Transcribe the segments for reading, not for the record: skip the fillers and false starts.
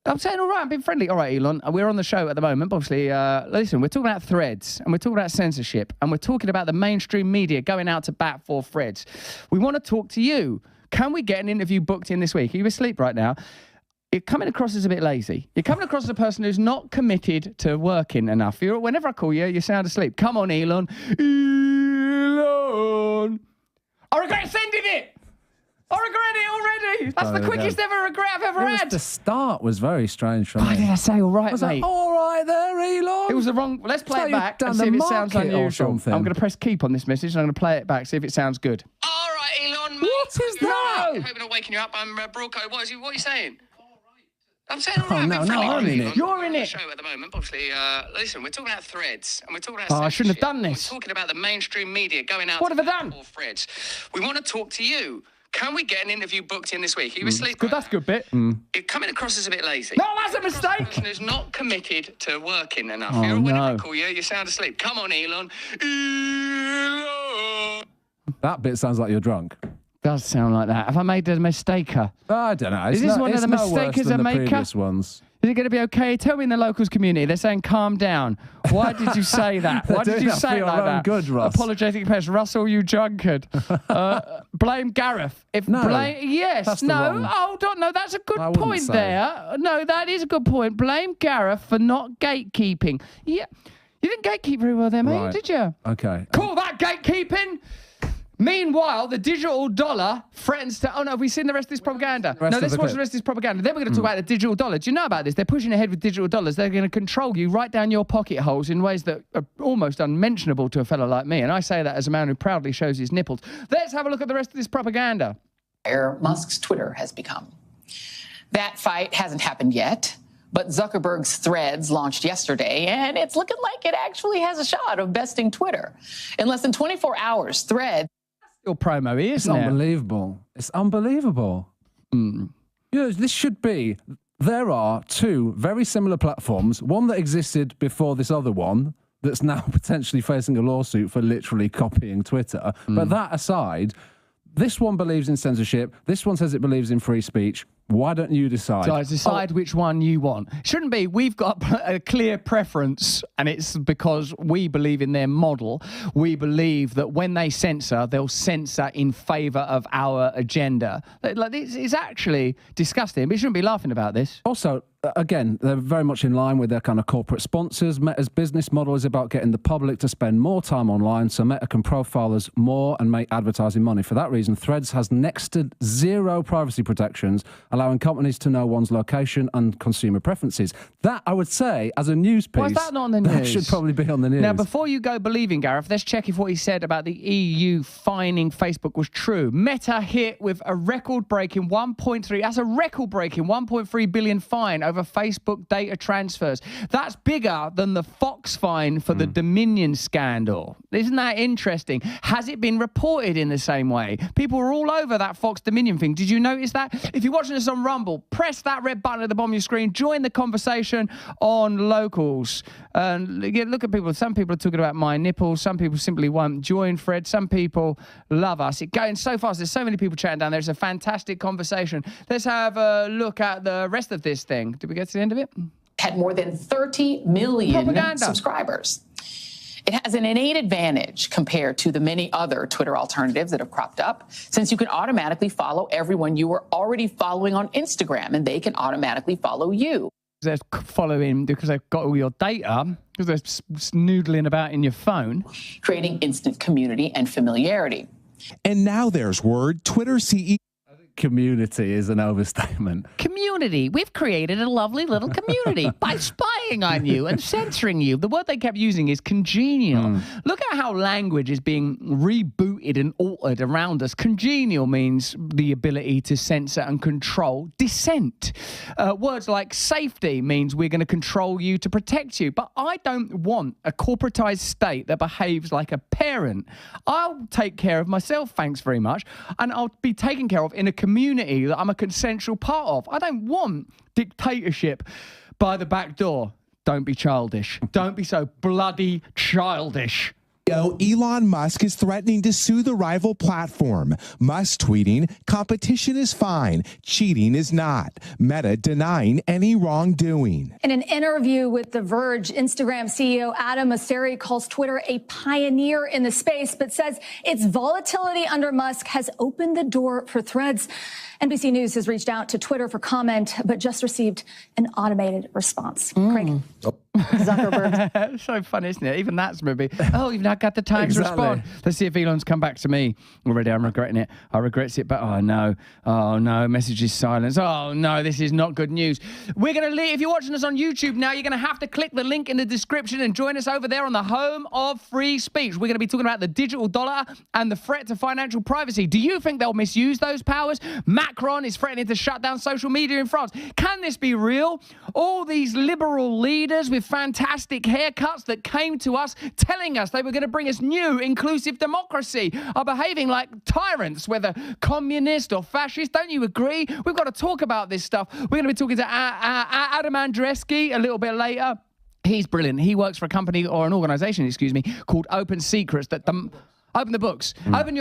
I'm saying all right, I'm being friendly. All right, Elon, we're on the show at the moment. Obviously, listen, we're talking about threads and we're talking about censorship and we're talking about the mainstream media going out to bat for threads. We want to talk to you. Can we get an interview booked in this week? Are you asleep right now? You're coming across as a bit lazy. You're coming across as a person who's not committed to working enough. Whenever I call you, you sound asleep. Come on, Elon. Elon. I regret sending it. I regret it already. That's the quickest ever regret I've ever had. The start was very strange for me. Why did I say all right, I was mate? like, all right there, Elon. It was the wrong... Let's play it back and down see if the it sounds market or unusual. something. I'm going to press keep on this message and I'm going to play it back, see if it sounds good. All right, Elon, mate. What is that? I hope I'm not waking you up. I'm Broco. What are you saying? I'm saying all right. no, I'm in it. You're in it. Show at the moment, obviously. Listen, we're talking about threads, and we're talking about. Oh, I shouldn't have done this. We're talking about the mainstream media going out. What have I done? For threads. We want to talk to you. Can we get an interview booked in this week? Are you asleep? Good, that's a good bit. You're coming across as a bit lazy. No, that's a mistake. Person who's not committed to working enough. Oh, Whenever no. I call you, you sound asleep. Come on, Elon. Elon. That bit sounds like you're drunk. Does sound like that. Have I made a mistaker? I don't know. Is this one of the mistakes than I the make? previous ones. Is it going to be okay? Tell me in the locals community. They're saying, calm down. Why did you say that? Why did you say it like that? Good, Russ. Apologetic pest. Russell, you drunkard. Blame Gareth. Yes. No. Hold on. No, that's a good point there. No, that is a good point. Blame Gareth for not gatekeeping. Yeah. You didn't gatekeep very well there, mate, Right. did you? Okay. Call that gatekeeping. Meanwhile, the digital dollar threatens to... Oh, no, have we seen the rest of this propaganda? No, let's watch the rest of this propaganda. Then we're going to talk about the digital dollar. Do you know about this? They're pushing ahead with digital dollars. They're going to control you right down your pocket holes in ways that are almost unmentionable to a fellow like me. And I say that as a man who proudly shows his nipples. Let's have a look at the rest of this propaganda. Musk's Twitter has become. That fight hasn't happened yet, but Zuckerberg's Threads launched yesterday, and it's looking like it actually has a shot of besting Twitter. In less than 24 hours, Threads... Your promo is It's unbelievable. It's unbelievable. You know, this should be... There are two very similar platforms, one that existed before this other one, that's now potentially facing a lawsuit for literally copying Twitter. But that aside, this one believes in censorship. This one says it believes in free speech. Why don't you decide? Guys, decide which one you want. Shouldn't be. We've got a clear preference, and it's because we believe in their model. We believe that when they censor, they'll censor in favour of our agenda. Like, it's actually disgusting. We shouldn't be laughing about this. Also, again, they're very much in line with their kind of corporate sponsors. Meta's business model is about getting the public to spend more time online so Meta can profile us more and make advertising money. For that reason, Threads has next to zero privacy protections, allowing companies to know one's location and consumer preferences. That, I would say, as a news piece... Why is that not on the news? That should probably be on the news. Now, before you go believing Gareth, let's check if what he said about the EU fining Facebook was true. Meta hit with a record-breaking 1.3... That's a record-breaking 1.3 billion fine over Facebook data transfers. That's bigger than the Fox fine for the Dominion scandal. Isn't that interesting? Has it been reported in the same way? People were all over that Fox Dominion thing. Did you notice that? If you're watching us on Rumble, press that red button at the bottom of your screen. Join the conversation on locals. Look at people. Some people are talking about my nipples. Some people simply won't join Fred. Some people love us. It's going so fast. There's so many people chatting down there. It's a fantastic conversation. Let's have a look at the rest of this thing. Did we get to the end of it? Had more than 30 million subscribers. It has an innate advantage compared to the many other Twitter alternatives that have cropped up, since you can automatically follow everyone you were already following on Instagram, and they can automatically follow you. They're following because they've got all your data, because they're snoodling about in your phone. Creating instant community and familiarity. And now there's word. Twitter CEO... Community is an overstatement. Community. We've created a lovely little community by spying on you and censoring you. The word they kept using is congenial. Look at how language is being rebooted and altered around us. Congenial means the ability to censor and control dissent. Words like safety means we're going to control you to protect you. But I don't want a corporatized state that behaves like a parent. I'll take care of myself, thanks very much, and I'll be taken care of in a community that I'm a consensual part of. I don't want dictatorship by the back door. Don't be childish. Don't be so bloody childish. Elon Musk is threatening to sue the rival platform. Musk tweeting, "Competition is fine, cheating is not." Meta denying any wrongdoing. In an interview with The Verge, Instagram CEO Adam Mosseri calls Twitter a pioneer in the space, but says its volatility under Musk has opened the door for Threads. NBC News has reached out to Twitter for comment, but just received an automated response. Craig. Zuckerberg. So funny, isn't it? Even that's maybe, you've not got the time to respond. Let's see if Elon's come back to me already. I'm regretting it. I regret it, but oh no, message is silenced. Oh no, this is not good news. We're going to leave. If you're watching us on YouTube now, you're going to have to click the link in the description and join us over there on the home of free speech. We're going to be talking about the digital dollar and the threat to financial privacy. Do you think they'll misuse those powers? Macron is threatening to shut down social media in France. Can this be real? All these liberal leaders with fantastic haircuts that came to us telling us they were going to bring us new inclusive democracy are behaving like tyrants, whether communist or fascist. Don't you agree? We've got to talk about this stuff. We're going to be talking to Adam Andrzejewski a little bit later. He's brilliant. He works for a company or an organization, called Open Secrets that open the books. Open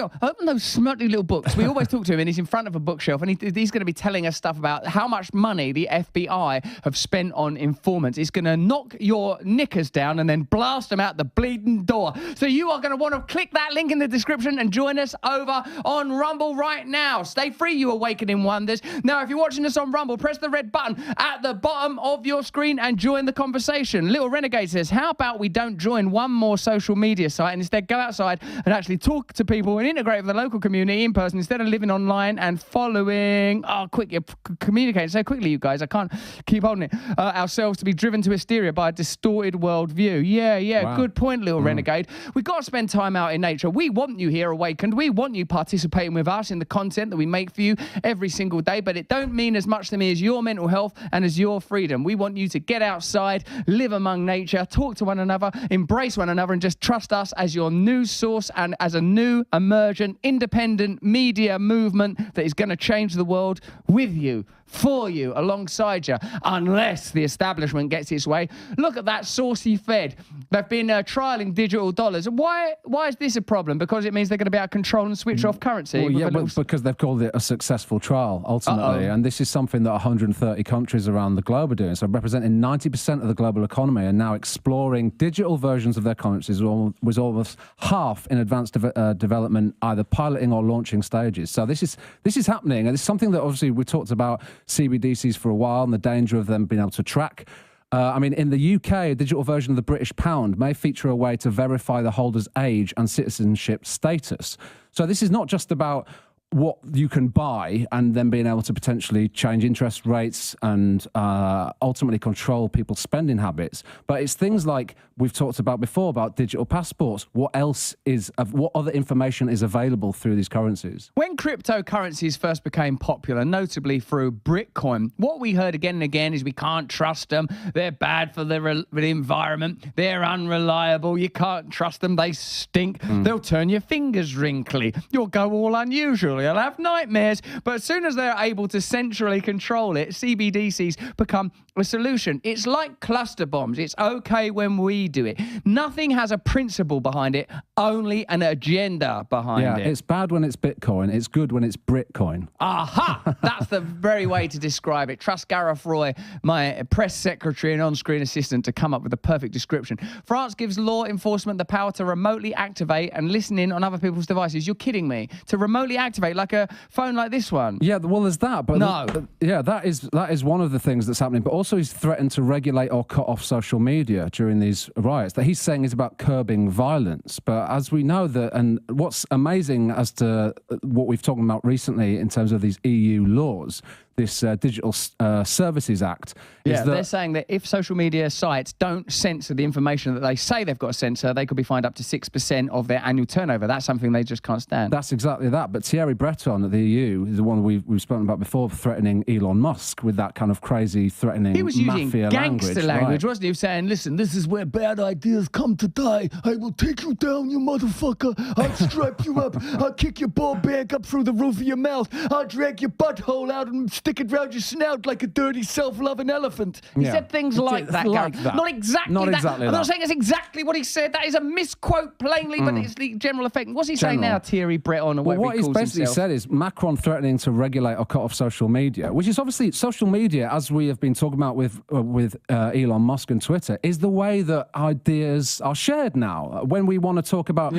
those smutty little books. We always talk to him, and he's in front of a bookshelf, and he's going to be telling us stuff about how much money the FBI have spent on informants. It's going to knock your knickers down and then blast them out the bleeding door. So you are going to want to click that link in the description and join us over on Rumble right now. Stay free, you awakening wonders. Now, if you're watching us on Rumble, press the red button at the bottom of your screen and join the conversation. Little Renegade says, how about we don't join one more social media site and instead go outside and actually talk to people and integrate with the local community in person instead of living online and following you're communicating so quickly, you guys, I can't keep holding it, ourselves to be driven to hysteria by a distorted worldview. Wow. Good point, Little Renegade. We've got to spend time out in nature. We want you here awakened. We want you participating with us in the content that we make for you every single day, but it don't mean as much to me as your mental health and as your freedom. We want you to get outside, live among nature, talk to one another, embrace one another, and just trust us as your news source and as a new, emergent, independent media movement that is going to change the world with you, for you, alongside you, unless the establishment gets its way. Look at that saucy Fed. They've been trialing digital dollars. Why is this a problem? Because it means they're going to be able to control and switch off currency. Well, because they've called it a successful trial, ultimately. And this is something that 130 countries around the globe are doing. So representing 90% of the global economy are now exploring digital versions of their currencies, was almost half in advanced development, either piloting or launching stages. So this is happening, and it's something that obviously we talked about CBDCs for a while and the danger of them being able to track. In the UK, a digital version of the British pound may feature a way to verify the holder's age and citizenship status. So this is not just about what you can buy and then being able to potentially change interest rates and ultimately control people's spending habits. But it's things like we've talked about before about digital passports. What other information is available through these currencies? When cryptocurrencies first became popular, notably through Bitcoin, what we heard again and again is we can't trust them. They're bad for the environment. They're unreliable. You can't trust them. They stink. They'll turn your fingers wrinkly. You'll go all unusual. You'll have nightmares. But as soon as they're able to centrally control it, CBDCs become a solution. It's like cluster bombs. It's okay when we do it. Nothing has a principle behind it, only an agenda behind it. It's bad when it's Bitcoin. It's good when it's Britcoin. Aha! That's the very way to describe it. Trust Gareth Roy, my press secretary and on-screen assistant, to come up with the perfect description. France gives law enforcement the power to remotely activate and listen in on other people's devices. You're kidding me. To remotely activate like a phone like this one. Yeah, well, there's that. But no. That is one of the things that's happening. But also he's threatened to regulate or cut off social media during these riots that he's saying is about curbing violence. But as we know that, and what's amazing as to what we've talked about recently in terms of these EU laws, this Digital Services Act. They're saying that if social media sites don't censor the information that they say they've got to censor, they could be fined up to 6% of their annual turnover. That's something they just can't stand. That's exactly that. But Thierry Breton at the EU is the one we've spoken about before, threatening Elon Musk with that kind of crazy threatening mafia language. He was using gangster language, wasn't he? He was saying, listen, this is where bad ideas come to die. I will take you down, you motherfucker. I'll strap you up. I'll kick your ball bag up through the roof of your mouth. I'll drag your butthole out and stick it round your snout like a dirty, self-loving elephant. He said things like that, like Gareth. that. Not exactly Not that. exactly I'm that. not saying it's exactly what he said. That is a misquote, plainly, but it's the general effect. What's he saying now, Thierry Breton, or Well, whatever what he he's calls basically himself? said is Macron threatening to regulate or cut off social media, which is obviously social media, as we have been talking about with Elon Musk and Twitter, is the way that ideas are shared now. When we want to talk about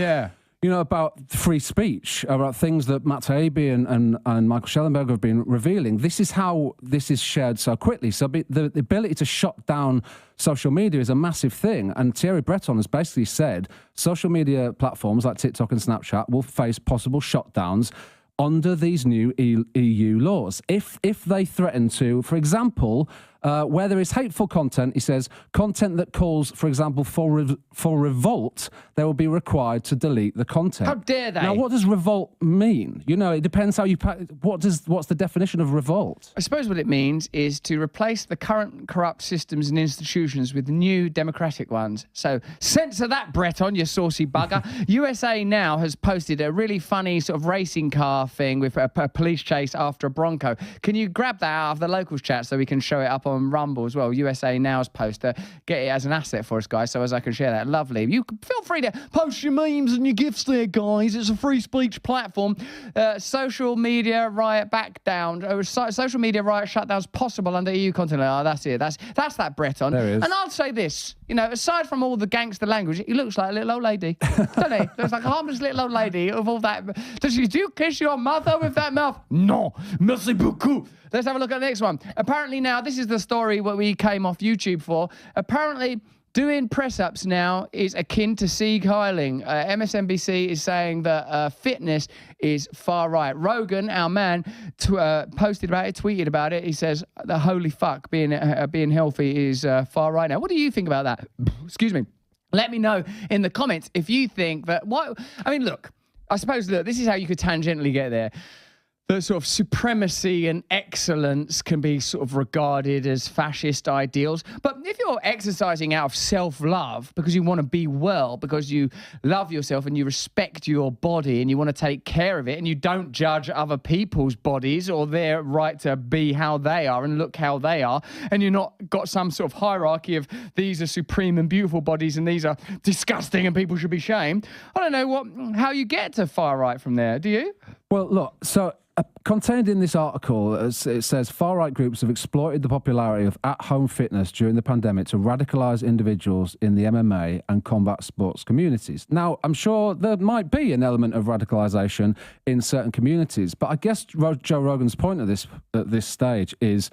about free speech, about things that Matt Taibbi and Michael Schellenberg have been revealing, this is how this is shared so quickly. So the ability to shut down social media is a massive thing. And Thierry Breton has basically said social media platforms like TikTok and Snapchat will face possible shutdowns under these new EU laws. If they threaten to, for example, where there is hateful content, he says, content that calls, for example, for revolt, they will be required to delete the content. How dare they? Now, what does revolt mean? You know, it depends how you... What's the definition of revolt? I suppose what it means is to replace the current corrupt systems and institutions with new democratic ones. So censor that, Breton, you saucy bugger. USA Now has posted a really funny sort of racing car thing with a police chase after a Bronco. Can you grab that out of the locals chat so we can show it up on Rumble as well? USA Now's poster. Get it as an asset for us, guys, so as I can share that. Lovely. You can feel free to post your memes and your gifts there, guys. It's a free speech platform. Social media riot back down. Social media riot shutdowns possible under EU content. Oh, that's it. That's that Breton. There it is. And I'll say this, you know, aside from all the gangster language, he looks like a little old lady. Doesn't he? Looks like a harmless little old lady of all that. Do you kiss your mother with that mouth? No. Merci beaucoup. Let's have a look at the next one. Apparently now, this is the story what we came off YouTube for. Apparently, doing press-ups now is akin to Sieg Heiling. MSNBC is saying that fitness is far right. Rogan, our man, posted about it, tweeted about it. He says, the holy fuck, being healthy is far right now. What do you think about that? Excuse me. Let me know in the comments if you think that... I mean, look, I suppose, this is how you could tangentially get there. The sort of supremacy and excellence can be sort of regarded as fascist ideals. But if you're exercising out of self-love because you want to be well, because you love yourself and you respect your body and you want to take care of it and you don't judge other people's bodies or their right to be how they are and look how they are, and you're not got some sort of hierarchy of these are supreme and beautiful bodies and these are disgusting and people should be shamed, I don't know how you get to far right from there. Do you? Well, look, so... contained in this article, it says far-right groups have exploited the popularity of at-home fitness during the pandemic to radicalise individuals in the MMA and combat sports communities. Now, I'm sure there might be an element of radicalisation in certain communities, but I guess Joe Rogan's point at this stage is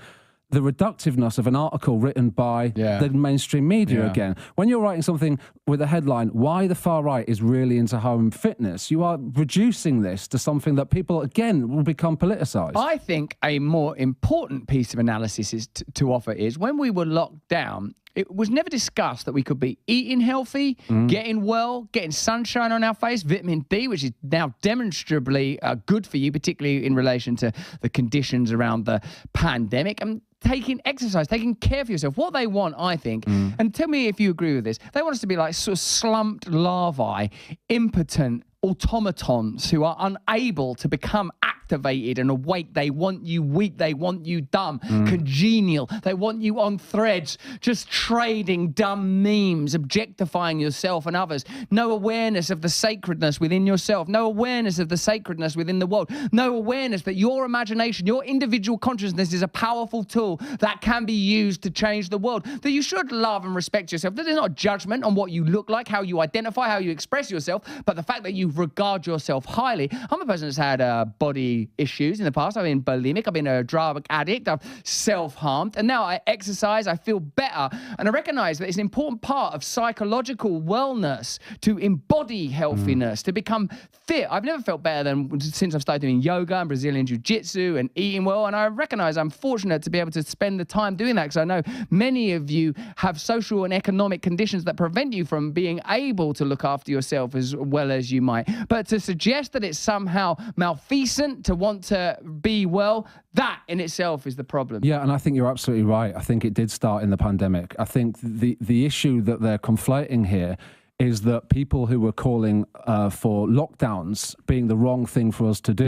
the reductiveness of an article written by the mainstream media again. When you're writing something with a headline, why the far right is really into home fitness, you are reducing this to something that people, again, will become politicised. I think a more important piece of analysis is to offer is when we were locked down, it was never discussed that we could be eating healthy, getting well, getting sunshine on our face, vitamin D, which is now demonstrably good for you, particularly in relation to the conditions around the pandemic, and taking exercise, taking care of yourself. What they want, I think, and tell me if you agree with this, they want us to be like sort of slumped larvae, impotent automatons who are unable to become activated and awake. They want you weak. They want you dumb, congenial. They want you on threads, just trading dumb memes, objectifying yourself and others. No awareness of the sacredness within yourself. No awareness of the sacredness within the world. No awareness that your imagination, your individual consciousness is a powerful tool that can be used to change the world. That you should love and respect yourself. That there's not judgment on what you look like, how you identify, how you express yourself, but the fact that you regard yourself highly. I'm a person that's had body issues in the past. I've been bulimic, I've been a drug addict, I've self-harmed, and now I exercise, I feel better, and I recognize that it's an important part of psychological wellness to embody healthiness, to become fit. I've never felt better than since I've started doing yoga and Brazilian jiu-jitsu and eating well, and I recognize I'm fortunate to be able to spend the time doing that because I know many of you have social and economic conditions that prevent you from being able to look after yourself as well as you might. But to suggest that it's somehow malfeasant to want to be well, that in itself is the problem. Yeah, and I think you're absolutely right. I think it did start in the pandemic. I think the issue that they're conflating here is that people who were calling for lockdowns being the wrong thing for us to do,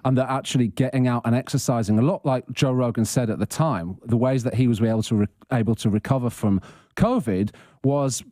and that actually getting out and exercising, a lot like Joe Rogan said at the time, the ways that he was able to recover from COVID was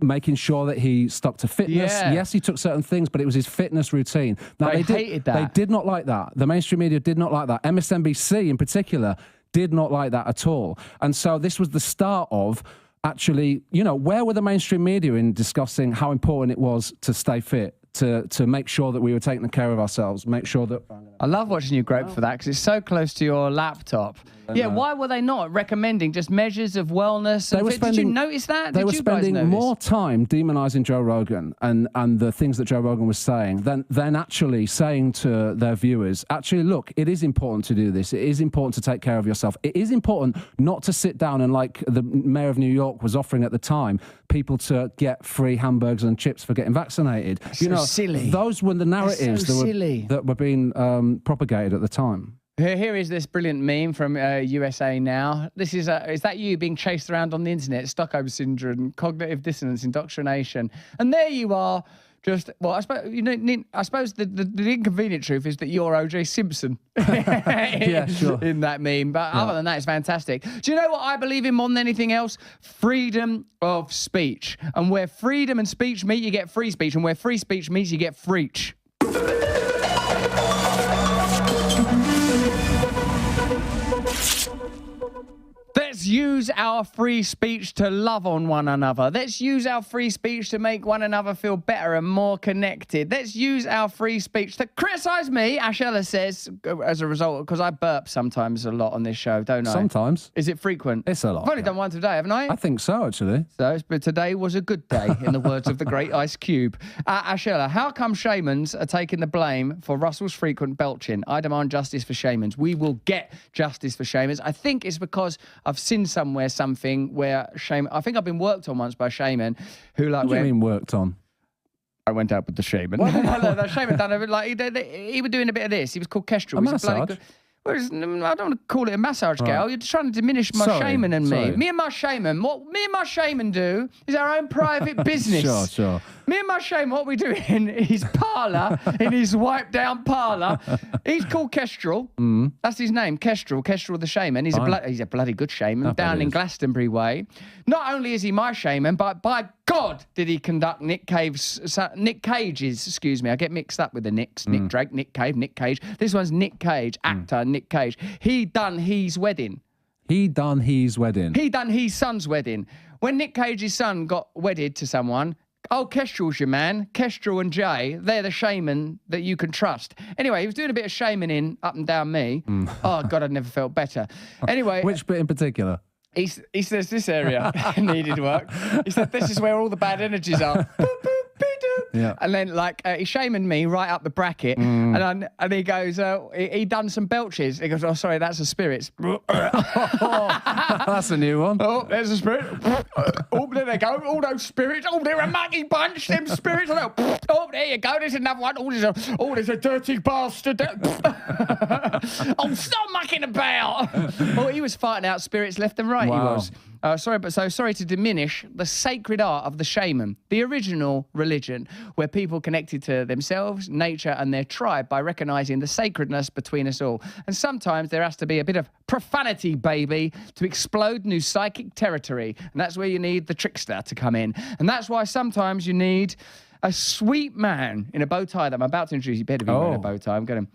making sure that he stuck to fitness. Yes, he took certain things, but it was his fitness routine. Now, they hated that. They did not like that. The mainstream media did not like that. MSNBC in particular did not like that at all. And so this was the start of actually, you know, where were the mainstream media in discussing how important it was to stay fit, to make sure that we were taking care of ourselves, make sure that... I love watching you grope for that because it's so close to your laptop. Yeah, why were they not recommending just measures of wellness? Did you notice that? They were spending more time demonizing Joe Rogan and the things that Joe Rogan was saying than actually saying to their viewers, actually, look, it is important to do this. It is important to take care of yourself. It is important not to sit down and, like the mayor of New York was offering at the time, people to get free hamburgers and chips for getting vaccinated. You know, silly. Those were the narratives that were being propagated at the time. Here is this brilliant meme from USA Now. This is that you being chased around on the internet, Stockholm syndrome, cognitive dissonance, indoctrination, and there you are. Just I suppose the inconvenient truth is that you're O.J. Simpson. Yeah, sure. In that meme, but other than that, it's fantastic. Do you know what I believe in more than anything else? Freedom of speech, and where freedom and speech meet, you get free speech, and where free speech meets, you get freech. Let's use our free speech to love on one another. Let's use our free speech to make one another feel better and more connected. Let's use our free speech to criticize me, Ash Ella says, as a result, because I burp sometimes a lot on this show, don't I? Sometimes. Is it frequent? It's a lot. I've only done one today, haven't I? I think so, actually. But today was a good day, in the words of the great Ice Cube. Ash Ella, how come shamans are taking the blame for Russell's frequent belching? I demand justice for shamans. We will get justice for shamans. I think it's because I've seen somewhere something where I think I've been worked on once by a shaman who like... What do you mean worked on? I went out with the shaman. The shaman done a bit like he was doing a bit of this. He was called Kestrel. A massage? I don't want to call it a massage, girl. You're just trying to diminish my shaman and me. Me and my shaman. What me and my shaman do is our own private business. Sure. Me and my shaman, what we do in his parlour, in his wiped-down parlour, he's called Kestrel. That's his name, Kestrel the shaman. He's a bloody good shaman down in Glastonbury way. Not only is he my shaman, but by God did he conduct Nick Cage's, excuse me, I get mixed up with the Nicks, Nick Drake, Nick Cage. This one's Nick Cage, actor Nick Cage. He done his wedding. He done his son's wedding. When Nick Cage's son got wedded to someone, Kestrel's your man. Kestrel and Jay, they're the shaman that you can trust. Anyway, he was doing a bit of shamaning up and down me. Oh, God, I'd never felt better. Anyway. Which bit in particular? He says this area needed work. He said, this is where all the bad energies are. Yeah. And then, he shamaned me right up the bracket, and he goes, he done some belches. He goes, oh, sorry, that's the spirits. That's a new one. Oh, there's a spirit. Oh, there they go. All those spirits. Oh, they're a mucky bunch, them spirits. Oh, there you go. There's another one. There's a dirty bastard. Oh, stop mucking about. Oh, he was fighting out spirits left and right, wow. He was. Sorry to diminish the sacred art of the shaman, the original religion, where people connected to themselves, nature, and their tribe by recognizing the sacredness between us all. And sometimes there has to be a bit of profanity, baby, to explode new psychic territory. And that's where you need the trickster to come in. And that's why sometimes you need a sweet man in a bow tie that I'm about to introduce. You better be wearing a bow tie. I'm going to...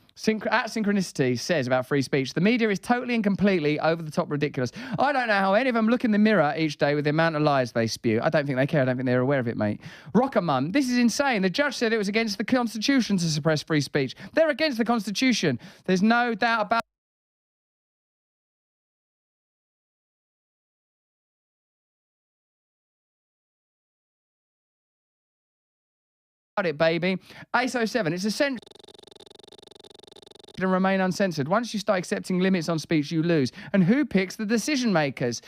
At Synchronicity says about free speech, the media is totally and completely over the top ridiculous. I don't know how any of them look in the mirror each day with the amount of lies they spew. I don't think they care. I don't think they're aware of it, mate. Rocker Mum, this is insane. The judge said it was against the Constitution to suppress free speech. They're against the Constitution. There's no doubt about it, baby. ACE 07, it's essential and remain uncensored. Once you start accepting limits on speech, you lose. And who picks the decision makers?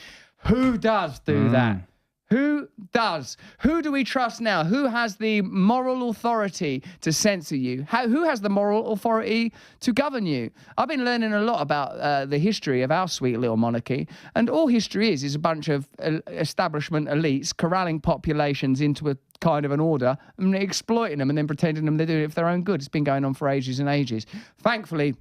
Who does do that? Who does? Who do we trust now? Who has the moral authority to censor you? Who has the moral authority to govern you? I've been learning a lot about the history of our sweet little monarchy, and all history is a bunch of establishment elites corralling populations into a kind of an order and exploiting them and then pretending they're doing it for their own good. It's been going on for ages and ages. Thankfully,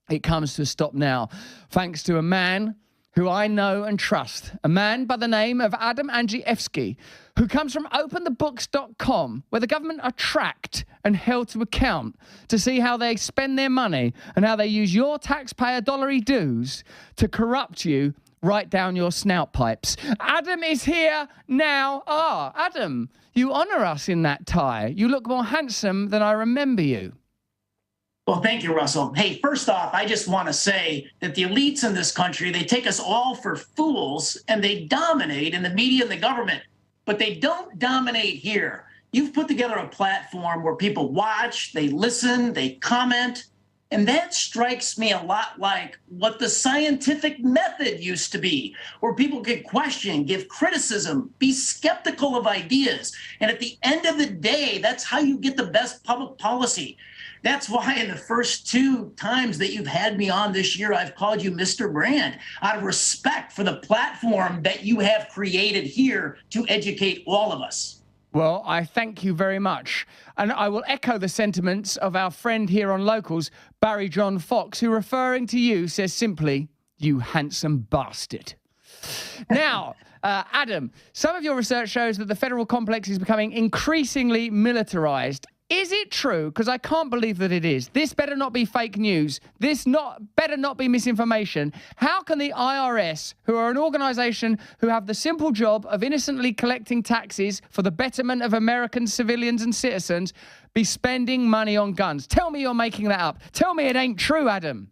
it comes to a stop now, thanks to a man who I know and trust, a man by the name of Andrzejewski, who comes from openthebooks.com, where the government are tracked and held to account to see how they spend their money and how they use your taxpayer dollary dues to corrupt you right down your snout pipes. Adam is here now. Adam, you honour us in that tie. You look more handsome than I remember you. Well, thank you, Russell. Hey, first off, I just want to say that the elites in this country, they take us all for fools and they dominate in the media and the government, but they don't dominate here. You've put together a platform where people watch, they listen, they comment, and that strikes me a lot like what the scientific method used to be, where people could question, give criticism, be skeptical of ideas. And at the end of the day, that's how you get the best public policy. That's why in the first 2 times that you've had me on this year, I've called you Mr. Brand, out of respect for the platform that you have created here to educate all of us. Well, I thank you very much. And I will echo the sentiments of our friend here on Locals, Barry John Fox, who, referring to you, says simply, "You handsome bastard." Now, Adam, some of your research shows that the federal complex is becoming increasingly militarized. Is it true? Because I can't believe that it is. This better not be fake news. Better not be misinformation. How can the IRS, who are an organization who have the simple job of innocently collecting taxes for the betterment of American civilians and citizens, be spending money on guns? Tell me you're making that up. Tell me it ain't true, Adam.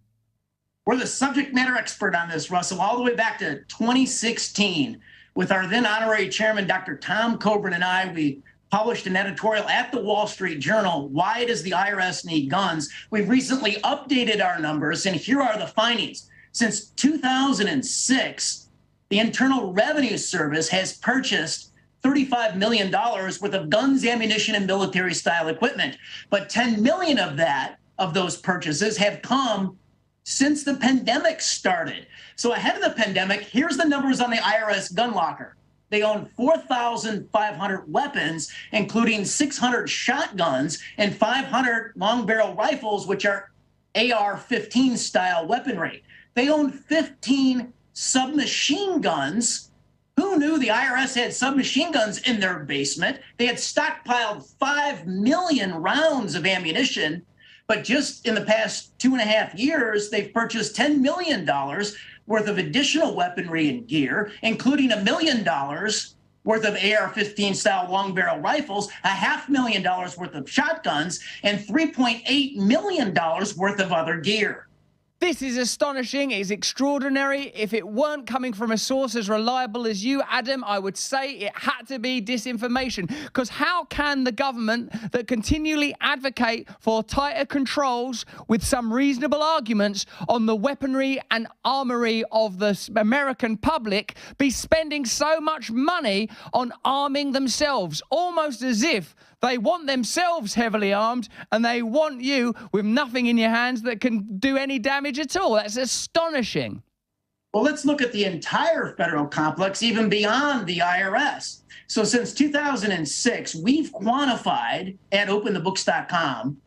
We're the subject matter expert on this, Russell, all the way back to 2016. With our then honorary chairman, Dr. Tom Coburn, and I, we published an editorial at the Wall Street Journal, Why Does the IRS Need Guns? We've recently updated our numbers, and here are the findings. Since 2006, the Internal Revenue Service has purchased $35 million worth of guns, ammunition, and military-style equipment. But $10 million of those purchases have come since the pandemic started. So ahead of the pandemic, here's the numbers on the IRS gun locker. They own 4,500 weapons, including 600 shotguns and 500 long barrel rifles, which are AR-15 style weaponry. They own 15 submachine guns. Who knew the IRS had submachine guns in their basement? They had stockpiled 5 million rounds of ammunition, but just in the past 2.5 years, they've purchased $10 million worth of additional weaponry and gear, including $1 million worth of AR-15 style long barrel rifles, $500,000 worth of shotguns, and $3.8 million worth of other gear. This is astonishing. It's extraordinary. If it weren't coming from a source as reliable as you, Adam, I would say it had to be disinformation. Because how can the government that continually advocate for tighter controls with some reasonable arguments on the weaponry and armory of the American public be spending so much money on arming themselves, almost as if they want themselves heavily armed and they want you with nothing in your hands that can do any damage at all? That's astonishing. Well, let's look at the entire federal complex, even beyond the IRS. So since 2006, we've quantified at openthebooks.com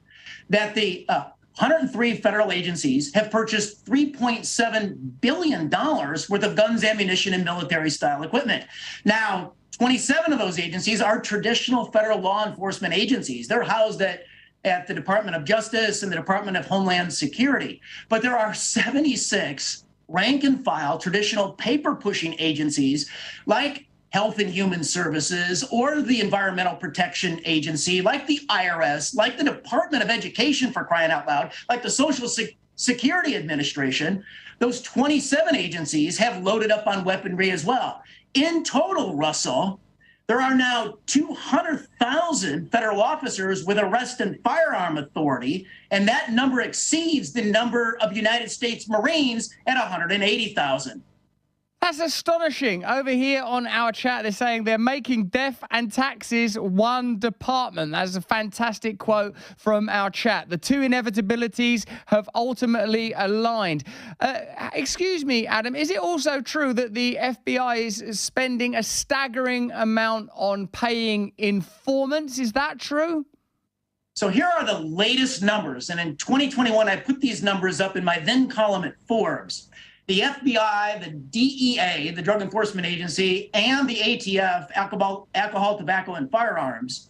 that the 103 federal agencies have purchased $3.7 billion worth of guns, ammunition, and military-style equipment. Now, 27 of those agencies are traditional federal law enforcement agencies. They're housed at the Department of Justice and the Department of Homeland Security. But there are 76 rank and file traditional paper pushing agencies like Health and Human Services or the Environmental Protection Agency, like the IRS, like the Department of Education, for crying out loud, like the Social Security Administration. Those 27 agencies have loaded up on weaponry as well. In total, Russell, there are now 200,000 federal officers with arrest and firearm authority, and that number exceeds the number of United States Marines at 180,000. That's astonishing. Over here on our chat, they're saying they're making death and taxes one department. That's a fantastic quote from our chat. The two inevitabilities have ultimately aligned. Excuse me, Adam, is it also true that the FBI is spending a staggering amount on paying informants? Is that true? So here are the latest numbers. And in 2021, I put these numbers up in my then column at Forbes. The FBI, the DEA, the Drug Enforcement Agency, and the ATF, alcohol, tobacco, and firearms,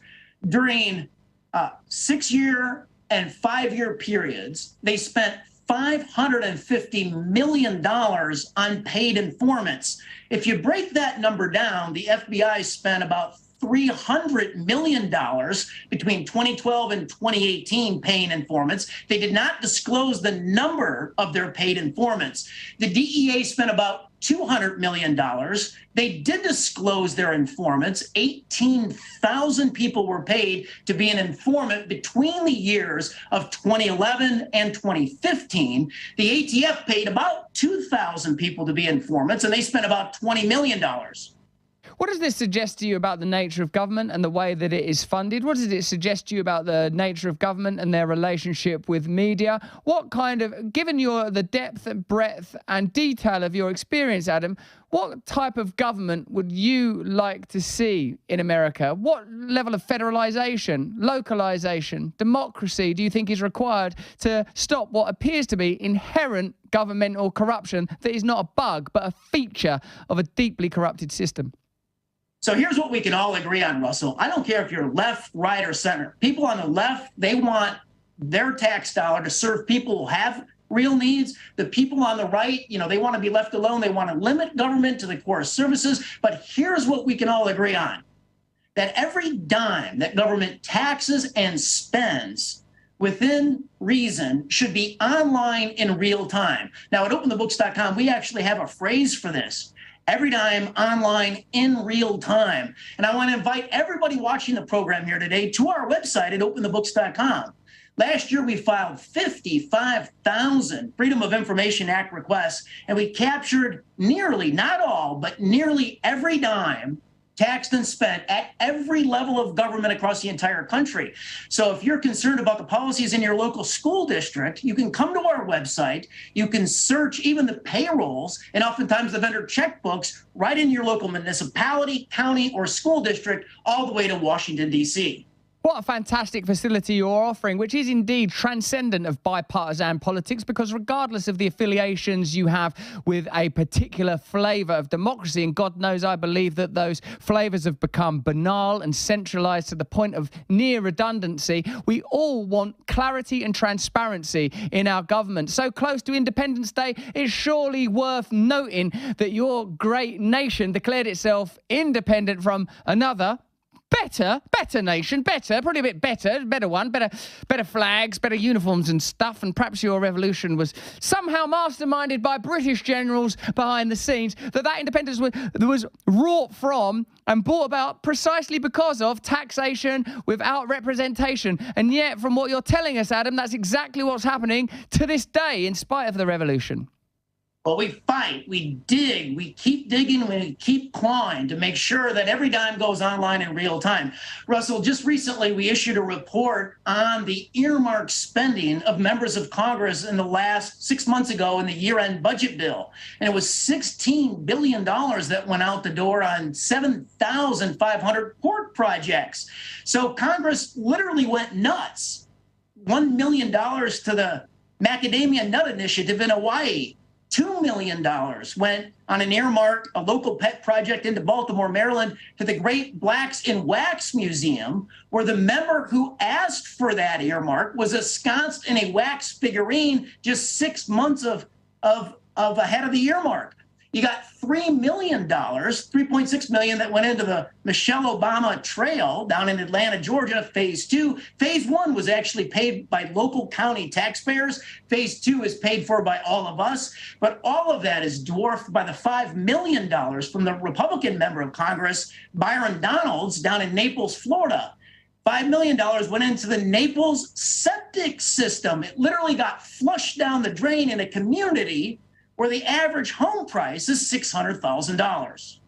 during 6-year and 5-year periods, they spent $550 million on paid informants. If you break that number down, the FBI spent about $300 million between 2012 and 2018 paying informants. They did not disclose the number of their paid informants. The DEA spent about $200 million. They did disclose their informants. 18,000 people were paid to be an informant between the years of 2011 and 2015. The ATF paid about 2,000 people to be informants, and they spent about $20 million. What does this suggest to you about the nature of government and the way that it is funded? What does it suggest to you about the nature of government and their relationship with media? What kind of, given the depth and breadth and detail of your experience, Adam, what type of government would you like to see in America? What level of federalization, localization, democracy do you think is required to stop what appears to be inherent governmental corruption that is not a bug, but a feature of a deeply corrupted system? So here's what we can all agree on, Russell. I don't care if you're left, right, or center. People on the left, they want their tax dollar to serve people who have real needs. The people on the right, they want to be left alone. They want to limit government to the core services. But here's what we can all agree on, that every dime that government taxes and spends within reason should be online in real time. Now, at openthebooks.com, we actually have a phrase for this. Every dime online in real time. And I want to invite everybody watching the program here today to our website at openthebooks.com. Last year, we filed 55,000 Freedom of Information Act requests, and we captured nearly, not all, but nearly every dime taxed and spent at every level of government across the entire country. So if you're concerned about the policies in your local school district, you can come to our website, you can search even the payrolls and oftentimes the vendor checkbooks right in your local municipality, county, or school district, all the way to Washington, D.C. What a fantastic facility you're offering, which is indeed transcendent of bipartisan politics, because regardless of the affiliations you have with a particular flavor of democracy, and God knows I believe that those flavors have become banal and centralized to the point of near redundancy, we all want clarity and transparency in our government. So close to Independence Day, it's surely worth noting that your great nation declared itself independent from another better nation, probably a bit better one, better flags, better uniforms and stuff, and perhaps your revolution was somehow masterminded by British generals behind the scenes, that independence was wrought from and brought about precisely because of taxation without representation. And yet, from what you're telling us, Adam, that's exactly what's happening to this day, in spite of the revolution. Well, we fight, we dig, we keep digging, we keep clawing to make sure that every dime goes online in real time. Russell, just recently we issued a report on the earmark spending of members of Congress in the last 6 months ago in the year-end budget bill. And it was $16 billion that went out the door on 7,500 port projects. So Congress literally went nuts. $1 million to the Macadamia Nut Initiative in Hawaii. $2 million went on an earmark, a local pet project into Baltimore, Maryland, to the Great Blacks in Wax Museum, where the member who asked for that earmark was ensconced in a wax figurine just 6 months of ahead of the earmark. You got $3 million, $3.6 million that went into the Michelle Obama Trail down in Atlanta, Georgia, phase 2. Phase 1 was actually paid by local county taxpayers. Phase 2 is paid for by all of us. But all of that is dwarfed by the $5 million from the Republican member of Congress, Byron Donalds, down in Naples, Florida. $5 million went into the Naples septic system. It literally got flushed down the drain in a community where the average home price is $600,000.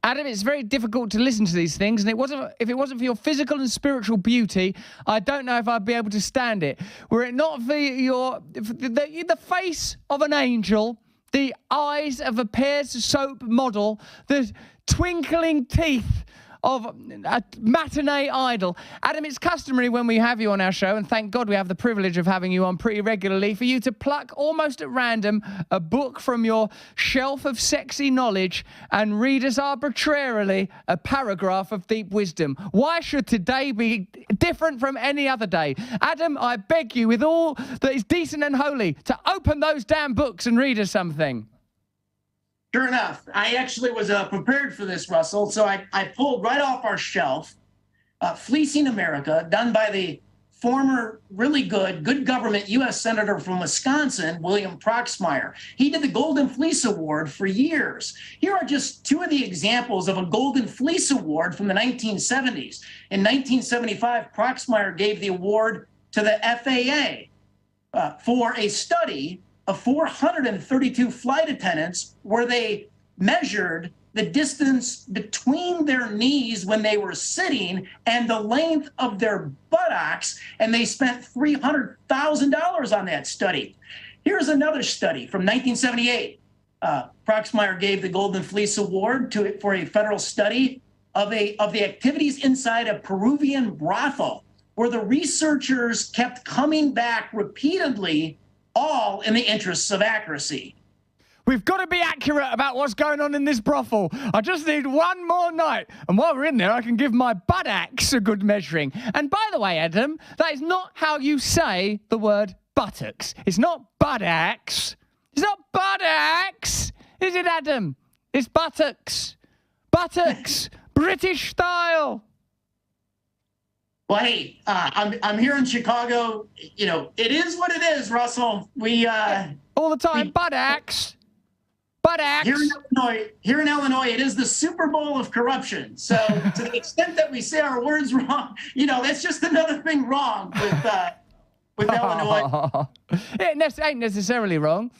Adam, it's very difficult to listen to these things, and if it wasn't for your physical and spiritual beauty, I don't know if I'd be able to stand it. Were it not for the face of an angel, the eyes of a Pears soap model, the twinkling teeth of a matinee idol. Adam, it's customary when we have you on our show, and thank God we have the privilege of having you on pretty regularly, for you to pluck almost at random a book from your shelf of sexy knowledge and read us arbitrarily a paragraph of deep wisdom. Why should today be different from any other day? Adam, I beg you, with all that is decent and holy, to open those damn books and read us something. Sure enough, I actually was prepared for this, Russell. So I pulled right off our shelf, Fleecing America, done by the former really good government U.S. Senator from Wisconsin, William Proxmire. He did the Golden Fleece Award for years. Here are just two of the examples of a Golden Fleece Award from the 1970s. In 1975, Proxmire gave the award to the FAA for a study of 432 flight attendants where they measured the distance between their knees when they were sitting and the length of their buttocks, and they spent $300,000 on that study. Here's another study from 1978. Proxmire gave the Golden Fleece Award for a federal study of the activities inside a Peruvian brothel, where the researchers kept coming back repeatedly, all in the interests of accuracy. We've got to be accurate about what's going on in this brothel. I just need one more night. And while we're in there, I can give my buttocks a good measuring. And by the way, Adam, that is not how you say the word buttocks. It's not buttocks. It's not buttocks. Is it, Adam? It's buttocks. Buttocks. British style. Well, hey, I'm here in Chicago. You know, it is what it is, Russell. We all the time, buttocks. Buttocks. Here in Illinois, it is the Super Bowl of corruption. So, to the extent that we say our words wrong, you know, that's just another thing wrong with Illinois. It ain't necessarily wrong.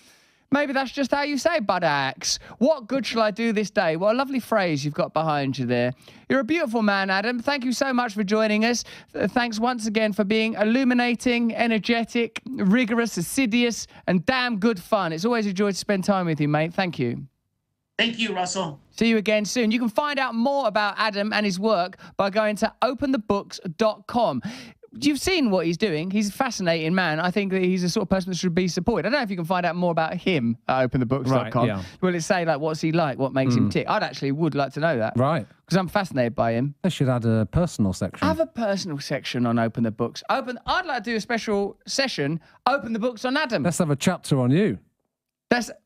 Maybe that's just how you say buttocks. What good shall I do this day? What a lovely phrase you've got behind you there. You're a beautiful man, Adam. Thank you so much for joining us. Thanks once again for being illuminating, energetic, rigorous, assiduous, and damn good fun. It's always a joy to spend time with you, mate. Thank you. Thank you, Russell. See you again soon. You can find out more about Adam and his work by going to openthebooks.com. You've seen what he's doing. He's a fascinating man. I think that he's the sort of person that should be supported. I don't know if you can find out more about him at openthebooks.com. Right, yeah. Will it say, like, what's he like? What makes him tick? Would like to know that. Right. Because I'm fascinated by him. They should add a personal section. Have a personal section on Open the Books. I'd like to do a special session, Open the Books on Adam. Let's have a chapter on you.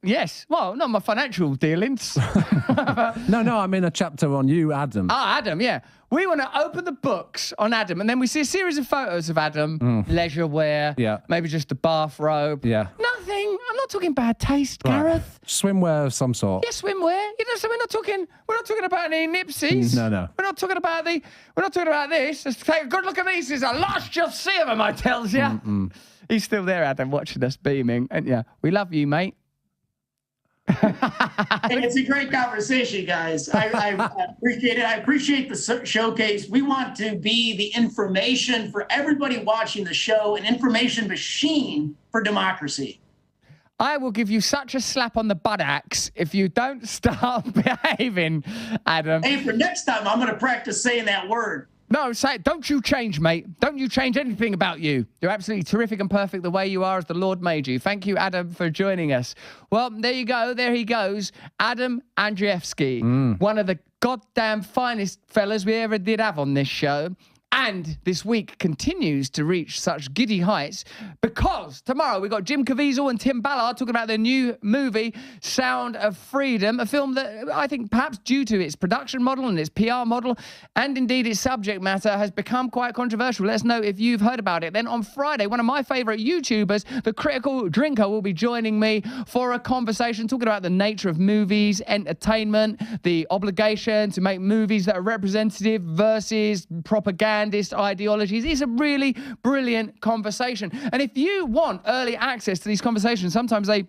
Yes. Well, not my financial dealings. No, I mean a chapter on you, Adam. Adam, yeah. We want to open the books on Adam, and then we see a series of photos of Adam, leisure wear, maybe just a bathrobe. Yeah. Nothing. I'm not talking bad taste, right. Gareth. Swimwear of some sort. Yeah, swimwear. You know, so we're not talking about any nipsies. No. We're not talking about this. Let's take a good look at these. There's a lot you'll see of them, I tells you. He's still there, Adam, watching us beaming. And yeah, we love you, mate. It's a great conversation, guys. I appreciate it. I appreciate the showcase. We want to be the information for everybody watching the show, an information machine for democracy. I will give you such a slap on the buttocks if you don't start behaving, Adam. Hey, for next time, I'm going to practice saying that word. No, say it. Don't you change, mate. Don't you change anything about you. You're absolutely terrific and perfect the way you are as the Lord made you. Thank you, Adam, for joining us. Well, there you go. There he goes. Adam Andrzejewski, one of the goddamn finest fellas we ever did have on this show. And this week continues to reach such giddy heights because tomorrow we've got Jim Caviezel and Tim Ballard talking about their new movie, Sound of Freedom, a film that I think perhaps due to its production model and its PR model and indeed its subject matter has become quite controversial. Let us know if you've heard about it. Then on Friday, one of my favorite YouTubers, The Critical Drinker, will be joining me for a conversation talking about the nature of movies, entertainment, the obligation to make movies that are representative versus propaganda ideologies. It's a really brilliant conversation. And if you want early access to these conversations, sometimes they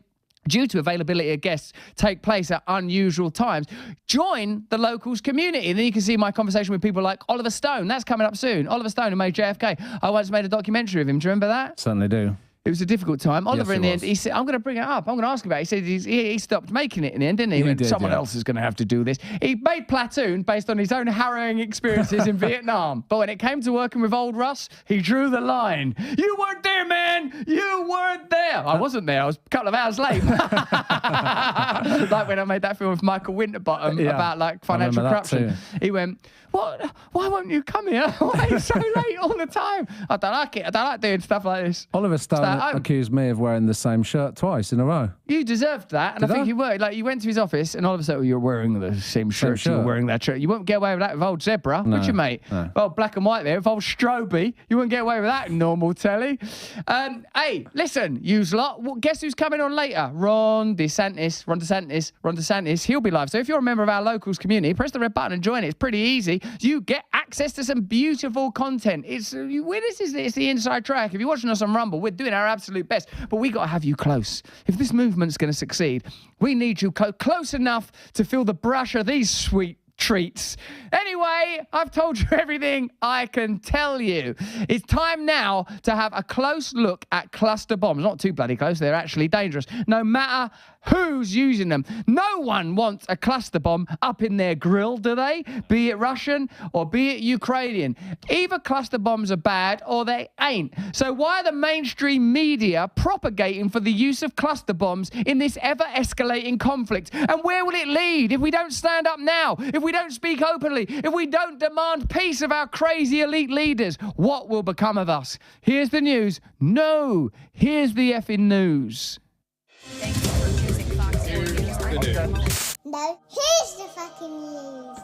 due to availability of guests, take place at unusual times. Join the locals community. And then you can see my conversation with people like Oliver Stone. That's coming up soon. Oliver Stone, who made JFK. I once made a documentary of him. Do you remember that? Certainly do. It was a difficult time. Oliver, Yes, in the was. end, he said, I'm going to bring it up. I'm going to ask about it. He said he stopped making it in the end, didn't he? He did, Someone yeah. else is going to have to do this. He made Platoon based on his own harrowing experiences in Vietnam. But when it came to working with old Russ, he drew the line. You weren't there, man. You weren't there. I wasn't there. I was a couple of hours late. Like when I made that film with Michael Winterbottom about like financial corruption. He went, what? Why won't you come here? Why are you so late all the time? I don't like it. I don't like doing stuff like this. Oliver Stone accused me of wearing the same shirt twice in a row. You deserved that, and I think you were. Like, you went to his office, and all of a sudden, you're wearing the same shirt. You were wearing that shirt. You won't get away with that with old Zebra, would you, mate? No. Well, black and white there. With old Stroby, you wouldn't get away with that in normal telly. Hey, listen, yous lot. Well, guess who's coming on later? Ron DeSantis. He'll be live. So if you're a member of our locals community, press the red button and join it. It's pretty easy. You get access to some beautiful content. It's the inside track. If you're watching us on Rumble, we're doing our absolute best, but we got to have you close. If this movement's going to succeed, we need you close enough to feel the brush of these sweet treats. Anyway, I've told you everything I can tell you. It's time now to have a close look at cluster bombs. Not too bloody close, they're actually dangerous. No matter who's using them. No one wants a cluster bomb up in their grill, do they? Be it Russian or be it Ukrainian. Either cluster bombs are bad or they ain't. So why are the mainstream media propagating for the use of cluster bombs in this ever-escalating conflict? And where will it lead if we don't stand up now? If we don't speak openly? If we don't demand peace of our crazy elite leaders? What will become of us? Here's the news. No, here's the effing news. Thank you for choosing Fox News. No, here's the fucking news.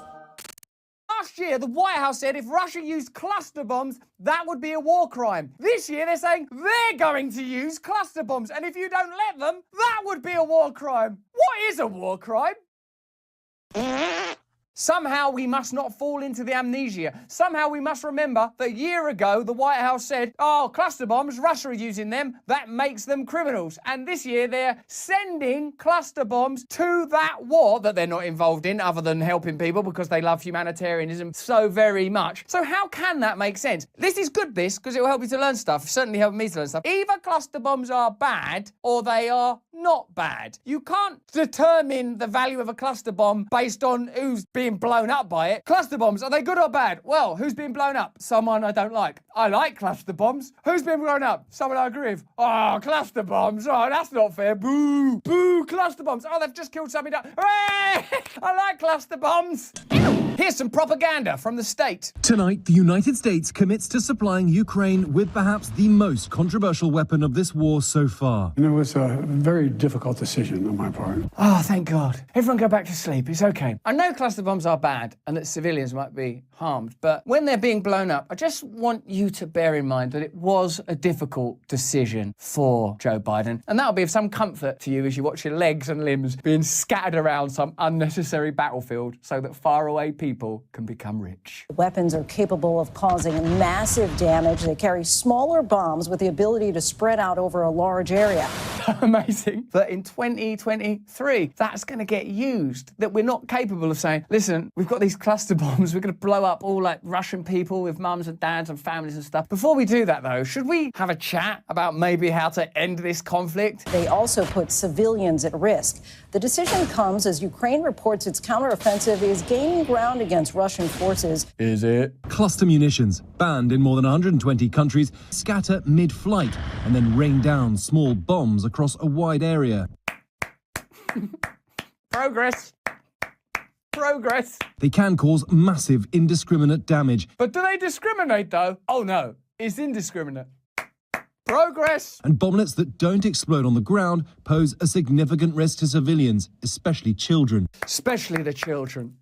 Last year, the White House said if Russia used cluster bombs, that would be a war crime. This year, they're saying they're going to use cluster bombs, and if you don't let them, that would be a war crime. What is a war crime? Somehow we must not fall into the amnesia. Somehow we must remember that a year ago the White House said, oh, cluster bombs, Russia are using them, that makes them criminals. And this year they're sending cluster bombs to that war that they're not involved in other than helping people because they love humanitarianism so very much. So how can that make sense? This is good, because it will help you to learn stuff. Certainly helped me to learn stuff. Either cluster bombs are bad or they are not bad. You can't determine the value of a cluster bomb based on who's being blown up by it. Cluster bombs, are they good or bad? Well, who's being blown up? Someone I don't like. I like cluster bombs. Who's been blown up? Someone I agree with. Oh, cluster bombs. Oh, that's not fair. Boo. Boo, cluster bombs. Oh, they've just killed somebody. Hooray! I like cluster bombs. Here's some propaganda from the state. Tonight, the United States commits to supplying Ukraine with perhaps the most controversial weapon of this war so far. And it was a very difficult decision on my part. Oh, thank God. Everyone go back to sleep. It's okay. I know cluster bombs are bad and that civilians might be harmed, but when they're being blown up, I just want you to bear in mind that it was a difficult decision for Joe Biden. And that'll be of some comfort to you as you watch your legs and limbs being scattered around some unnecessary battlefield so that faraway people can become rich. Weapons are capable of causing massive damage. They carry smaller bombs with the ability to spread out over a large area. Amazing that in 2023, that's going to get used. That we're not capable of saying, listen, we've got these cluster bombs, we're going to blow up all like Russian people with mums and dads and families and stuff. Before we do that, though, should we have a chat about maybe how to end this conflict? They also put civilians at risk. The decision comes as Ukraine reports its counteroffensive is gaining ground against Russian forces. Is it? Cluster munitions, banned in more than 120 countries, scatter mid-flight and then rain down small bombs across a wide area. Progress. Progress. They can cause massive indiscriminate damage. But do they discriminate, though? Oh, no. It's indiscriminate. Progress. And bomblets that don't explode on the ground pose a significant risk to civilians, especially children. Especially the children.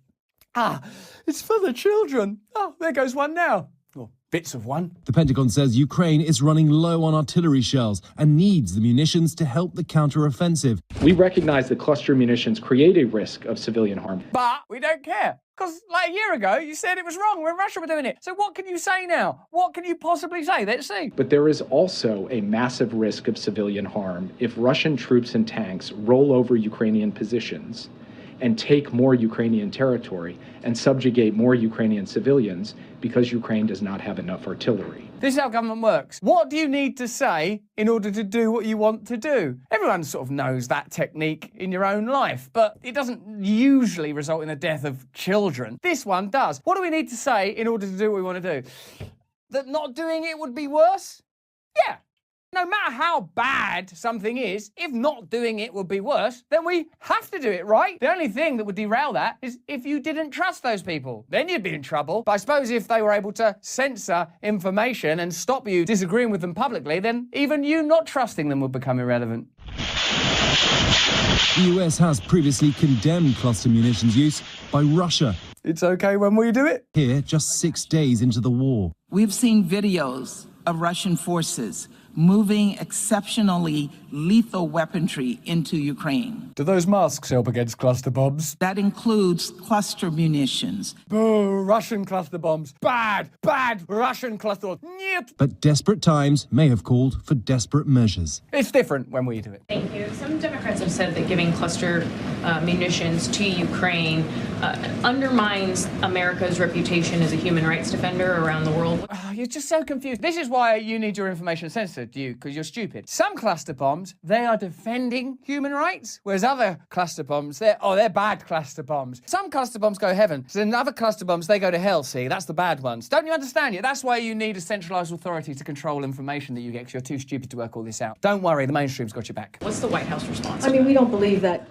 Ah, it's for the children. Oh, there goes one now. Oh, bits of one. The Pentagon says Ukraine is running low on artillery shells and needs the munitions to help the counter-offensive. We recognize that cluster munitions create a risk of civilian harm. But we don't care. Because like a year ago, you said it was wrong when Russia were doing it. So what can you say now? What can you possibly say? Let's see. But there is also a massive risk of civilian harm if Russian troops and tanks roll over Ukrainian positions and take more Ukrainian territory and subjugate more Ukrainian civilians because Ukraine does not have enough artillery. This is how government works. What do you need to say in order to do what you want to do? Everyone sort of knows that technique in your own life, but it doesn't usually result in the death of children. This one does. What do we need to say in order to do what we want to do? That not doing it would be worse? Yeah. No matter how bad something is, if not doing it would be worse, then we have to do it, right? The only thing that would derail that is if you didn't trust those people. Then you'd be in trouble. But I suppose if they were able to censor information and stop you disagreeing with them publicly, then even you not trusting them would become irrelevant. The US has previously condemned cluster munitions use by Russia. It's okay when we do it. Here, just 6 days into the war. We've seen videos of Russian forces moving exceptionally lethal weaponry into Ukraine. Do those masks help against cluster bombs? That includes cluster munitions. Boo, Russian cluster bombs. Bad, bad Russian cluster bombs. Niet. But desperate times may have called for desperate measures. It's different when we do it. Thank you. Some Democrats have said that giving cluster munitions to Ukraine undermines America's reputation as a human rights defender around the world. Oh, you're just so confused. This is why you need your information censored, because you're stupid. Some cluster bombs, they are defending human rights, whereas other cluster bombs, they're bad cluster bombs. Some cluster bombs go heaven, so then other cluster bombs, they go to hell, see? That's the bad ones. Don't you understand yet? That's why you need a centralised authority to control information that you get, because you're too stupid to work all this out. Don't worry, the mainstream's got your back. What's the White House response? I mean, we don't believe that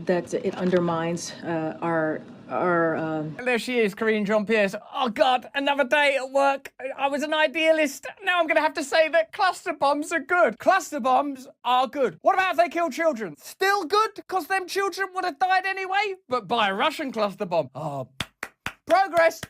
it undermines our There she is, Karine Jean-Pierre. Oh, God, another day at work. I was an idealist. Now I'm going to have to say that cluster bombs are good. Cluster bombs are good. What about if they kill children? Still good, because them children would have died anyway? But by a Russian cluster bomb. Oh, progress.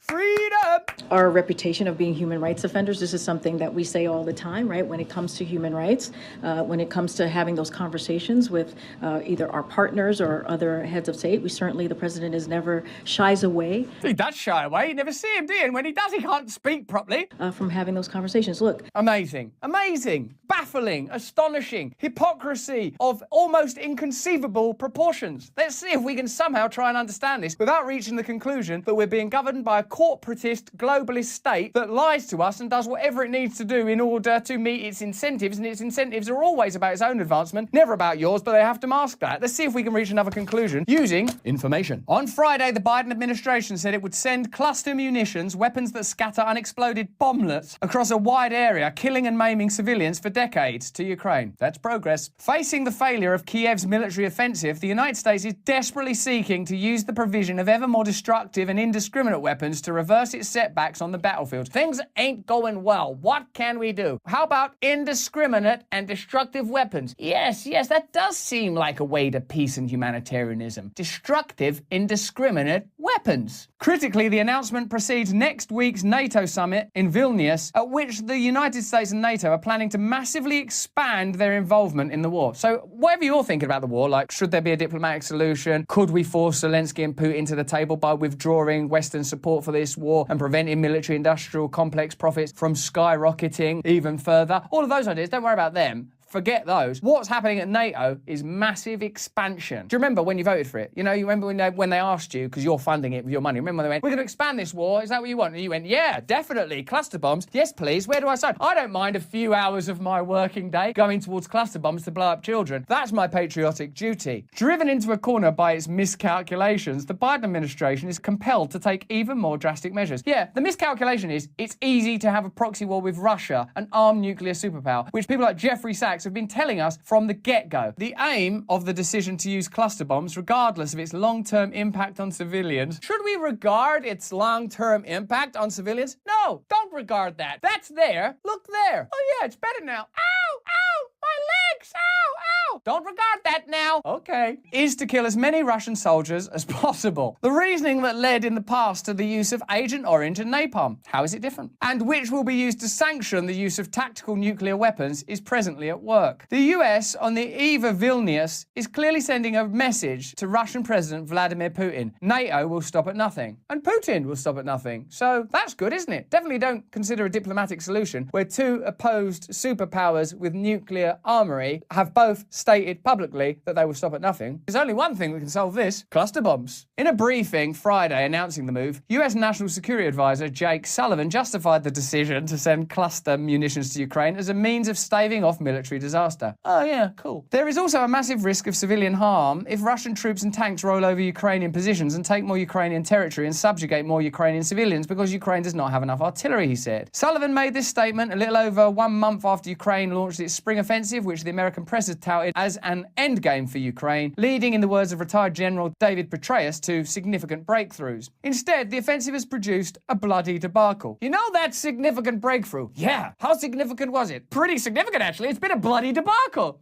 Freedom! Our reputation of being human rights offenders, this is something that we say all the time, right? When it comes to human rights, when it comes to having those conversations with either our partners or other heads of state, the president is never shies away. He does shy away. You never see him, do you? And when he does, he can't speak properly. From having those conversations. Look. Amazing. Amazing. Baffling. Astonishing. Hypocrisy of almost inconceivable proportions. Let's see if we can somehow try and understand this without reaching the conclusion that we're being governed by a corporatist, globalist state that lies to us and does whatever it needs to do in order to meet its incentives, and its incentives are always about its own advancement, never about yours, but they have to mask that. Let's see if we can reach another conclusion using information. On Friday, the Biden administration said it would send cluster munitions, weapons that scatter unexploded bomblets, across a wide area, killing and maiming civilians for decades, to Ukraine. That's progress. Facing the failure of Kiev's military offensive, the United States is desperately seeking to use the provision of ever more destructive and indiscriminate weapons to reverse its setbacks on the battlefield. Things ain't going well. What can we do? How about indiscriminate and destructive weapons? Yes, that does seem like a way to peace and humanitarianism. Destructive, indiscriminate weapons. Critically, the announcement precedes next week's NATO summit in Vilnius, at which the United States and NATO are planning to massively expand their involvement in the war. So whatever you're thinking about the war, like should there be a diplomatic solution? Could we force Zelensky and Putin to the table by withdrawing Western support for this war and preventing military-industrial complex profits from skyrocketing even further? All of those ideas, don't worry about them. Forget those. What's happening at NATO is massive expansion. Do you remember when you voted for it? You remember when they asked you, because you're funding it with your money, remember when they went, we're going to expand this war, is that what you want? And you went, yeah, definitely, cluster bombs. Yes, please, where do I sign? I don't mind a few hours of my working day going towards cluster bombs to blow up children. That's my patriotic duty. Driven into a corner by its miscalculations, the Biden administration is compelled to take even more drastic measures. Yeah, the miscalculation is it's easy to have a proxy war with Russia, an armed nuclear superpower, which people like Jeffrey Sachs have been telling us from the get-go. The aim of the decision to use cluster bombs, regardless of its long-term impact on civilians, should we regard its long-term impact on civilians? No, don't regard that. That's there. Look there. Oh yeah, it's better now. Ow! Ow! My leg! legs! Ow! Ow! Don't regard that now. Okay. Is to kill as many Russian soldiers as possible. The reasoning that led in the past to the use of Agent Orange and napalm. How is it different? And which will be used to sanction the use of tactical nuclear weapons is presently at work. The US, on the eve of Vilnius, is clearly sending a message to Russian President Vladimir Putin. NATO will stop at nothing. And Putin will stop at nothing. So that's good, isn't it? Definitely don't consider a diplomatic solution where two opposed superpowers with nuclear armory have both stated publicly that they will stop at nothing. There's only one thing that can solve this: cluster bombs. In a briefing Friday announcing the move, US National Security Advisor Jake Sullivan justified the decision to send cluster munitions to Ukraine as a means of staving off military disaster. Oh yeah, cool. There is also a massive risk of civilian harm if Russian troops and tanks roll over Ukrainian positions and take more Ukrainian territory and subjugate more Ukrainian civilians because Ukraine does not have enough artillery, he said. Sullivan made this statement a little over 1 month after Ukraine launched its spring offensive, which the American press has touted as an endgame for Ukraine, leading, in the words of retired General David Petraeus, to significant breakthroughs. Instead, the offensive has produced a bloody debacle. You know that significant breakthrough? Yeah. How significant was it? Pretty significant, actually. It's been a bloody debacle.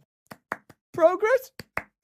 Progress?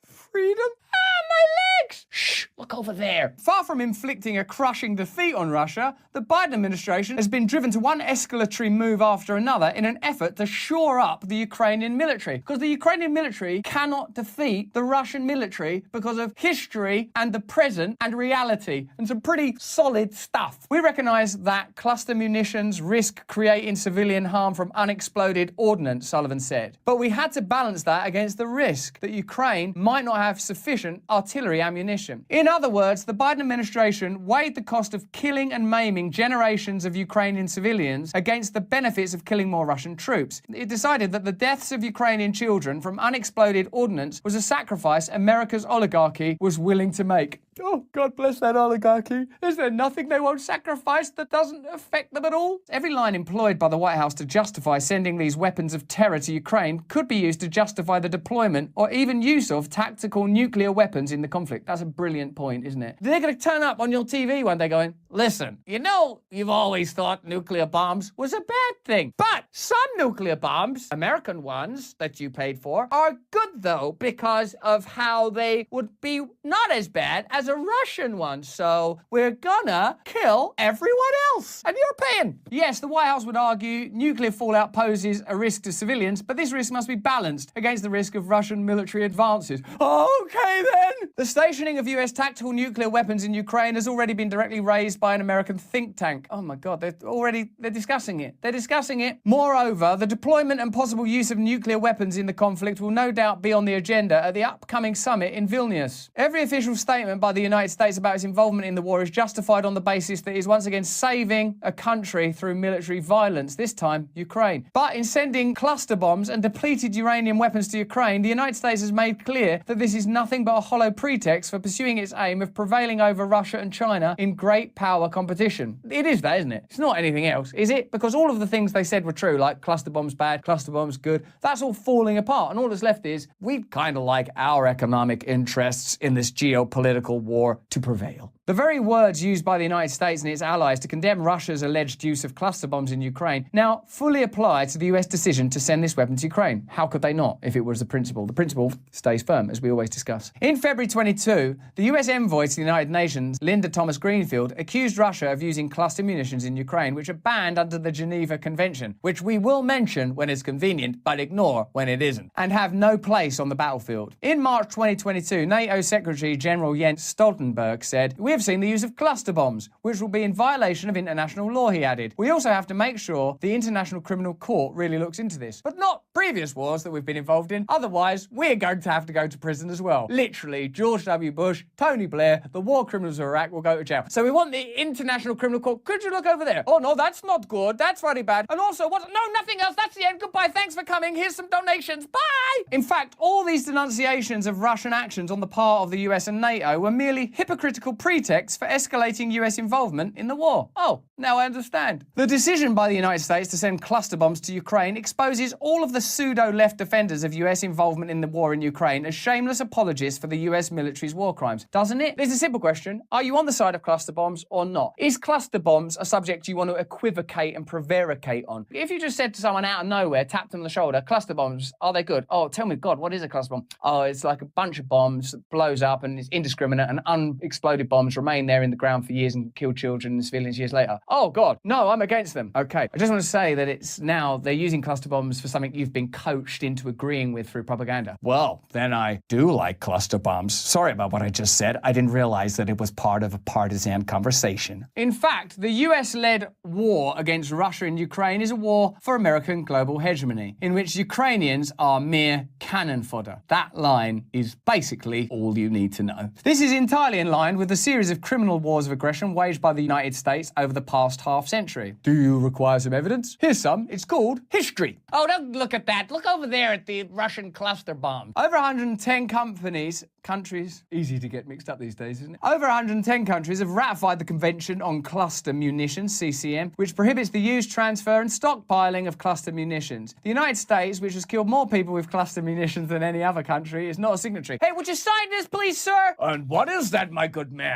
Freedom? Ah, my legs! Shh, look over there. Far from inflicting a crushing defeat on Russia, the Biden administration has been driven to one escalatory move after another in an effort to shore up the Ukrainian military. Because the Ukrainian military cannot defeat the Russian military because of history and the present and reality and some pretty solid stuff. We recognise that cluster munitions risk creating civilian harm from unexploded ordnance, Sullivan said. But we had to balance that against the risk that Ukraine might not have sufficient artillery ammunition. In other words, the Biden administration weighed the cost of killing and maiming generations of Ukrainian civilians against the benefits of killing more Russian troops. It decided that the deaths of Ukrainian children from unexploded ordnance was a sacrifice America's oligarchy was willing to make. Oh, God bless that oligarchy. Is there nothing they won't sacrifice that doesn't affect them at all? Every line employed by the White House to justify sending these weapons of terror to Ukraine could be used to justify the deployment or even use of tactical nuclear weapons in the conflict. That's a brilliant point, isn't it? They're going to turn up on your TV one day going, listen, you know, you've always thought nuclear bombs was a bad thing. But some nuclear bombs, American ones that you paid for, are good, though, because of how they would be not as bad as a Russian one. So we're gonna kill everyone else. And you're paying. Yes, the White House would argue nuclear fallout poses a risk to civilians, but this risk must be balanced against the risk of Russian military advances. Okay, then. The stationing of US tactical nuclear weapons in Ukraine has already been directly raised by an American think tank. Oh my God, they're discussing it. They're discussing it. Moreover, the deployment and possible use of nuclear weapons in the conflict will no doubt be on the agenda at the upcoming summit in Vilnius. Every official statement by the United States about its involvement in the war is justified on the basis that it is once again saving a country through military violence, this time Ukraine. But in sending cluster bombs and depleted uranium weapons to Ukraine, the United States has made clear that this is nothing but a hollow pretext for pursuing its aim of prevailing over Russia and China in great power competition. It is that, isn't it? It's not anything else, is it? Because all of the things they said were true, like cluster bombs bad, cluster bombs good, that's all falling apart. And all that's left is we'd kind of like our economic interests in this geopolitical war to prevail. The very words used by the United States and its allies to condemn Russia's alleged use of cluster bombs in Ukraine now fully apply to the US decision to send this weapon to Ukraine. How could they not if it was the principle? The principle stays firm, as we always discuss. In February 22, the US envoy to the United Nations, Linda Thomas-Greenfield, accused Russia of using cluster munitions in Ukraine, which are banned under the Geneva Convention, which we will mention when it's convenient, but ignore when it isn't, and have no place on the battlefield. In March 2022, NATO Secretary General Jens Stoltenberg said, "We have seen the use of cluster bombs, which will be in violation of international law," he added. "We also have to make sure the International Criminal Court really looks into this, but not previous wars that we've been involved in. Otherwise, we're going to have to go to prison as well." Literally, George W. Bush, Tony Blair, the war criminals of Iraq will go to jail. So we want the International Criminal Court. Could you look over there? Oh, no, that's not good. That's very bad. And also, what? No, nothing else. That's the end. Goodbye. Thanks for coming. Here's some donations. Bye. In fact, all these denunciations of Russian actions on the part of the US and NATO were merely hypocritical pretexts for escalating US involvement in the war. Oh, now I understand. The decision by the United States to send cluster bombs to Ukraine exposes all of the pseudo-left defenders of US involvement in the war in Ukraine as shameless apologists for the US military's war crimes, doesn't it? There's a simple question. Are you on the side of cluster bombs or not? Is cluster bombs a subject you want to equivocate and prevaricate on? If you just said to someone out of nowhere, tapped them on the shoulder, cluster bombs, are they good? Oh, tell me, God, what is a cluster bomb? Oh, it's like a bunch of bombs that blows up and it's indiscriminate and unexploded bombs remain there in the ground for years and kill children and civilians years later. Oh, God, no, I'm against them. Okay, I just want to say that it's now they're using cluster bombs for something you've been coached into agreeing with through propaganda. Well, then I do like cluster bombs. Sorry about what I just said. I didn't realize that it was part of a partisan conversation. In fact, the US-led war against Russia and Ukraine is a war for American global hegemony, in which Ukrainians are mere cannon fodder. That line is basically all you need to know. This is entirely in line with the series of criminal wars of aggression waged by the United States over the past half-century. Do you require some evidence? Here's some. It's called history. Oh, don't look at that. Look over there at the Russian cluster bomb. Over 110 countries, easy to get mixed up these days, isn't it? Over 110 countries have ratified the Convention on Cluster Munitions, CCM, which prohibits the use, transfer and stockpiling of cluster munitions. The United States, which has killed more people with cluster munitions than any other country, is not a signatory. Hey, would you sign this, please, sir? And what is that, my good man?